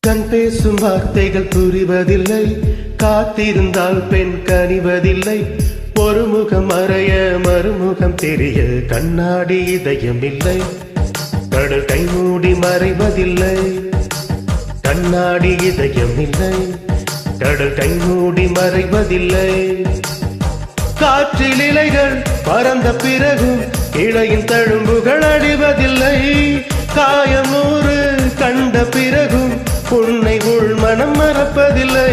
கண் பேசும் வார்த்தைகள் புரிவதில்லை, காத்திருந்தால் பெண் கனிவதில்லை. ஒரு முகம் மறைய மறுமுகம் தெரிய கண்ணாடி இதயம் இல்லை. கடல் கை மூடி மறைவதில்லை, கண்ணாடி இதயம் இல்லை. கடல் கை மூடி மறைவதில்லை. காற்றில் இலைகள் பறந்த பிறகும் இலையின் தழும்புகள் அழிவதில்லை. காயம் நூறு கண்ட பிறகும் உன்னை உள் மனம் மறப்பதில்லை.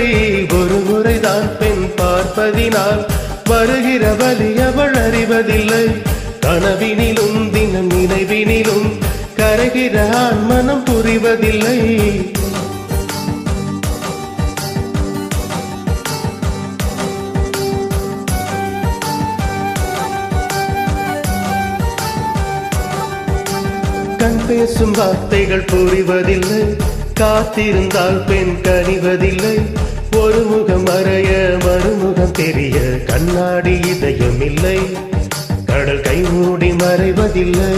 ஒரு முறைதான் பெண் பார்ப்பதினால் வருகிற வலி அவள் அறிவதில்லை. கனவினிலும் தினம் நினைவினிலும் கரைகிற ஆண் மனம் புரிவதில்லை. கண் பேசும் வார்த்தைகள் புரிவதில்லை, காத்திருந்தால் பெண் கனிவதில்லை. ஒரு முகம் மறைய மறுமுகம் தெரிய கண்ணாடி இதயம் இல்லை. கடல் கை மூடி மறைவதில்லை.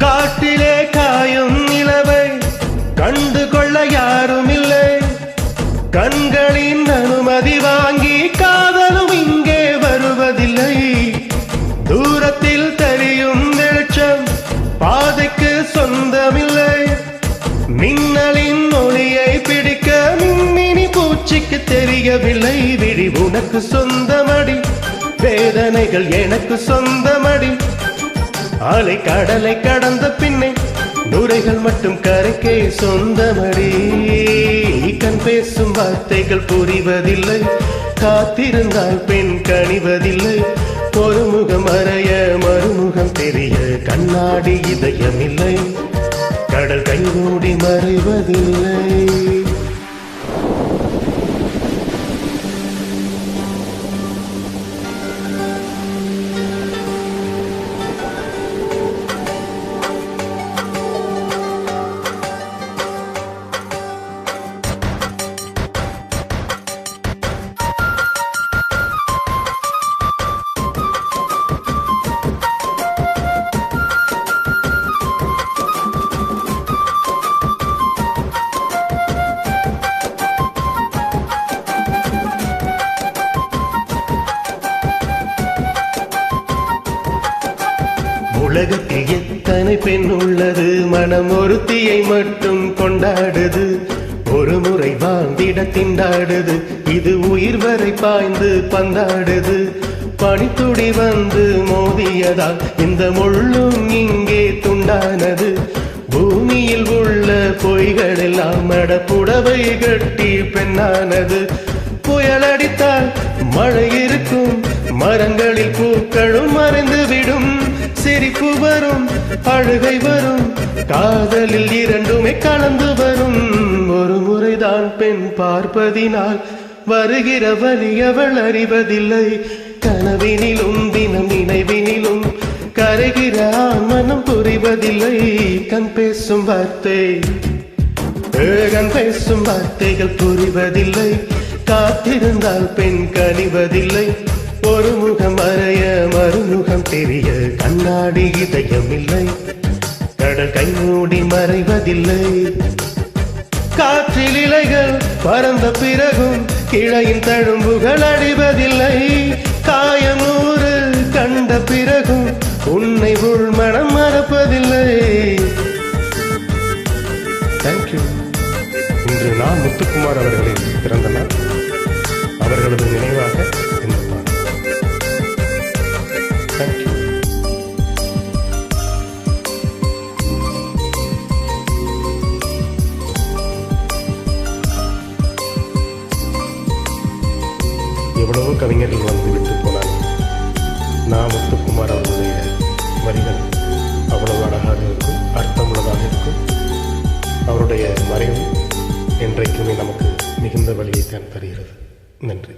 காட்டிலே காயும் நிலவை கண்டு கொள்ள யாரும் இல்லை. கண்களின் அனுமதி வாங்கி காதலும் இங்கே வருவதில்லை. தூரத்தில் தெரியும் வெளிச்சம் பாதைக்கு சொந்தமில்லை. மின்னலின் ஒளியை பிடிக்க மின்மினி பூச்சிக்கு தெரியவில்லை. விழி உனக்கு சொந்தமடி, வேதனைகள் எனக்கு சொந்தமடி. அலை கடலை கடந்த பின்னே நுரைகள் மட்டும் கரைக்கே சொந்தமடி. கண் பேசும் வார்த்தைகள் புரிவதில்லை, காத்திருந்தால் பெண் கனிவதில்லை. ஒரு முகம் மறைய மறுமுகம் தெரிய கண்ணாடி இதயம் இல்லை. கடல் கை மூடி மறைவதில்லை. உலகத்தில் எத்தனை பெண் உள்ளது, மனம் ஒருத்தியை மட்டும் கொண்டாடுது. ஒரு முறை வாழ்ந்திட திண்டாடுது, இது உயிர் வரை பாய்ந்து பந்தாடுது. பனித்துளி வந்து மோதியதால் இந்த முள்ளும் இங்கே துண்டானது. பூமியில் உள்ள பொய்கள் எல்லாம் மடப்புடவை கட்டி பெண்ணானது. புயலடித்தால் மழை இருக்கும், மரங்களில் பூக்களும் மறைந்துவிடும். சிரிப்பு வரும், அழுகை வரும், காதலில் இரண்டுமே கலந்து வரும். ஒரு முறைதான் பெண் பார்ப்பதினால் வருகிற வலி அவள் அறிவதில்லை. கனவினிலும் தினம் நினைவினிலும் கரைகிற மனம் புரிவதில்லை. கண் பேசும் வார்த்தை, கண் பேசும் வார்த்தைகள் புரிவதில்லை. காத்திருந்தால் பெண் கனிவதில்லை. ஒரு முகம் மறைய மறுமுகம் தெரிய கண்ணாடி இதயம் இல்லை. கடல் கை மூடி மறைவதில்லை. காற்றில் இலைகள் பறந்த பிறகும் கிளையின் தழும்புகள் அழிவதில்லை. காயம் நூறு கண்ட பிறகும் உன்னை உள் மனம் மறப்பதில்லை. தேங்க்யூ. இன்று நான் முத்துக்குமார் அவர்களின் பிறந்த நாள். அவர்களது நினைவாக இந்த பாடல். தேங்க்யூ. எவ்வளவோ கவிஞர்கள் வந்து விட்டு போனாலும் நான் முத்துக்குமார் அவர்களுடைய வரிகள் அவ்வளவு அழகாக இருக்கும், அர்த்தமுள்ளதாக இருக்கும். அவருடைய மறைவு என்றைக்குமே நமக்கு மிகுந்த வழியைத்தான் தருகிறது. நன்றி.